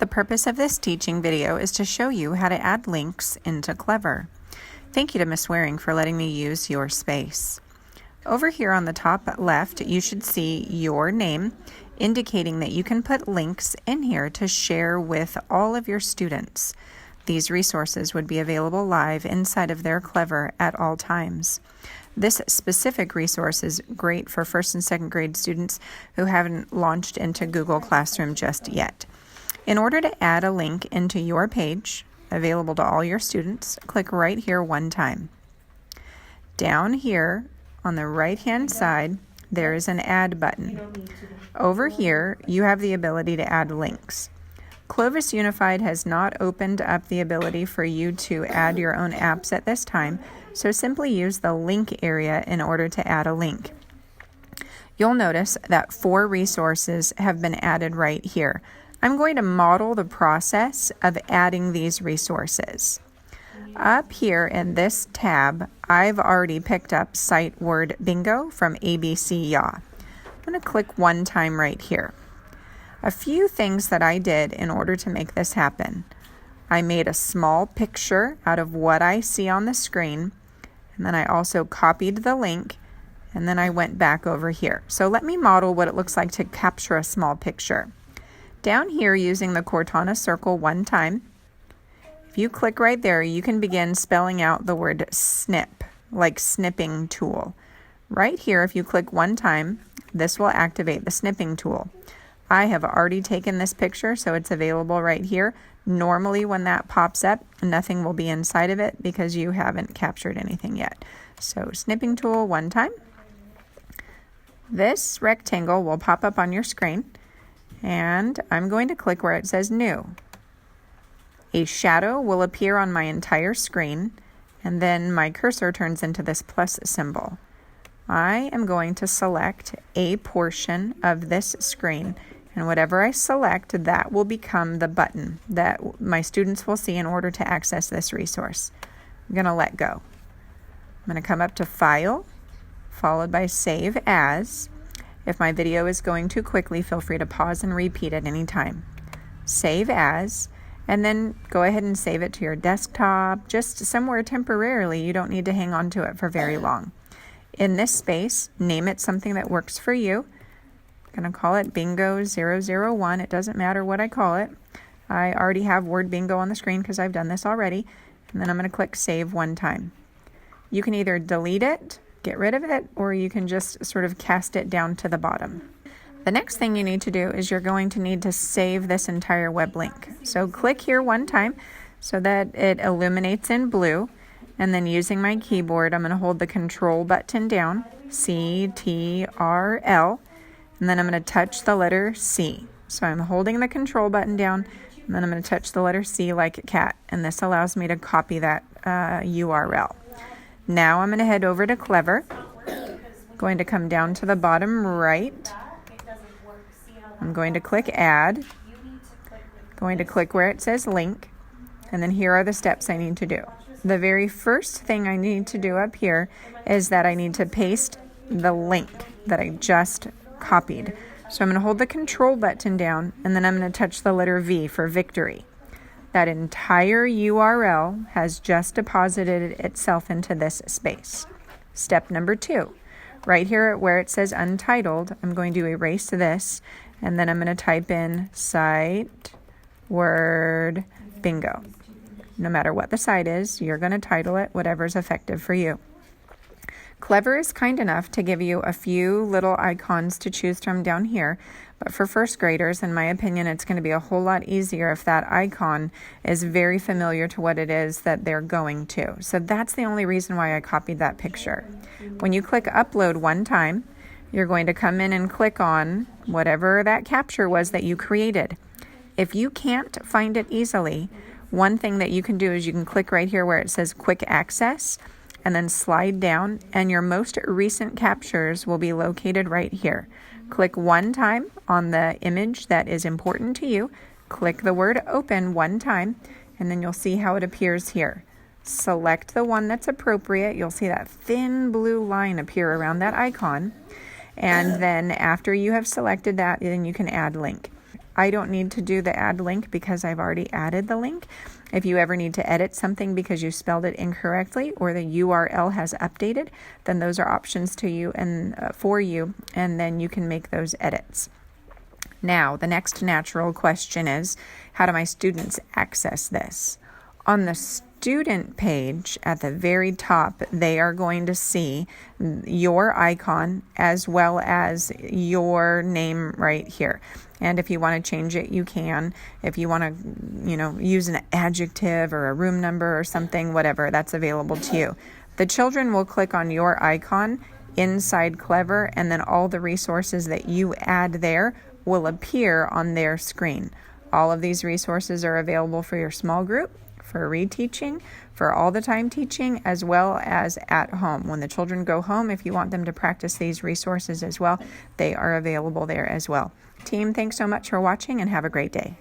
The purpose of this teaching video is to show you how to add links into Culver. Thank you to Miss Waring for letting me use your space. Over here on the top left, you should see your name, indicating that you can put links in here to share with all of your students. These resources would be available live inside of their Culver at all times. This specific resource is great for first and second grade students who haven't launched into Google Classroom just yet. In order to add a link into your page, available to all your students, click right here one time. Down here on the right-hand side, there is an Add button. Over here, you have the ability to add links. Clovis Unified has not opened up the ability for you to add your own apps at this time, so simply use the link area in order to add a link. You'll notice that 4 resources have been added right here. I'm going to model the process of adding these resources. Up here in this tab, I've already picked up Sight Word Bingo from ABC YA. I'm going to click one time right here. A few things that I did in order to make this happen. I made a small picture out of what I see on the screen, and then I also copied the link, and then I went back over here. So let me model what it looks like to capture a small picture. Down here, using the Cortana circle one time, if you click right there, you can begin spelling out the word snip, like snipping tool. Right here, if you click one time, this will activate the snipping tool. I have already taken this picture, so it's available right here. Normally, when that pops up, nothing will be inside of it because you haven't captured anything yet. So snipping tool one time. This rectangle will pop up on your screen, and I'm going to click where it says New. A shadow will appear on my entire screen, and then my cursor turns into this plus symbol. I am going to select a portion of this screen, and whatever I select, that will become the button that my students will see in order to access this resource. I'm going to let go. I'm going to come up to File, followed by Save As. If my video is going too quickly, feel free to pause and repeat at any time. Save As, and then go ahead and save it to your desktop, just somewhere temporarily. You don't need to hang on to it for very long. In this space, name it something that works for you. I'm going to call it Bingo 001. It doesn't matter what I call it. I already have word bingo on the screen because I've done this already. And then I'm going to click Save one time. You can either delete it, get rid of it, or you can just sort of cast it down to the bottom. The next thing you need to do is you're going to need to save this entire web link. So click here one time so that it illuminates in blue. And then using my keyboard, I'm going to hold the Control button down, CTRL, and then I'm going to touch the letter C. So I'm holding the Control button down, and then I'm going to touch the letter C like a cat, and this allows me to copy that URL. Now I'm going to head over to Culver. Going to come down to the bottom right. I'm going to click Add. Going to click where it says Link, and then here are the steps I need to do. The very first thing I need to do up here is that I need to paste the link that I just copied. So I'm going to hold the Control button down, and then I'm going to touch the letter V for victory. That entire URL has just deposited itself into this space. Step number 2, right here where it says Untitled, I'm going to erase this, and then I'm going to type in Sight Word Bingo. No matter what the site is, you're going to title it whatever's effective for you. Culver is kind enough to give you a few little icons to choose from down here, but for first graders, in my opinion, it's going to be a whole lot easier if that icon is very familiar to what it is that they're going to. So that's the only reason why I copied that picture. When you click Upload one time, you're going to come in and click on whatever that capture was that you created. If you can't find it easily, one thing that you can do is you can click right here where it says Quick Access, and then slide down, and your most recent captures will be located right here. Click one time on the image that is important to you, click the word Open one time, and then you'll see how it appears here. Select the one that's appropriate. You'll see that thin blue line appear around that icon, and then after you have selected that, then you can add link. I don't need to do the add link because I've already added the link. If you ever need to edit something because you spelled it incorrectly or the URL has updated, then those are options to you and for you, and then you can make those edits. Now, the next natural question is, how do my students access this? On the student page at the very top, they are going to see your icon as well as your name right here. And if you want to change it, you can. If you want to, use an adjective or a room number or something, whatever, that's available to you. The children will click on your icon inside Culver, and then all the resources that you add there will appear on their screen. All of these resources are available for your small group, for reteaching, for all the time teaching, as well as at home. When the children go home, if you want them to practice these resources as well, they are available there as well. Team, thanks so much for watching and have a great day.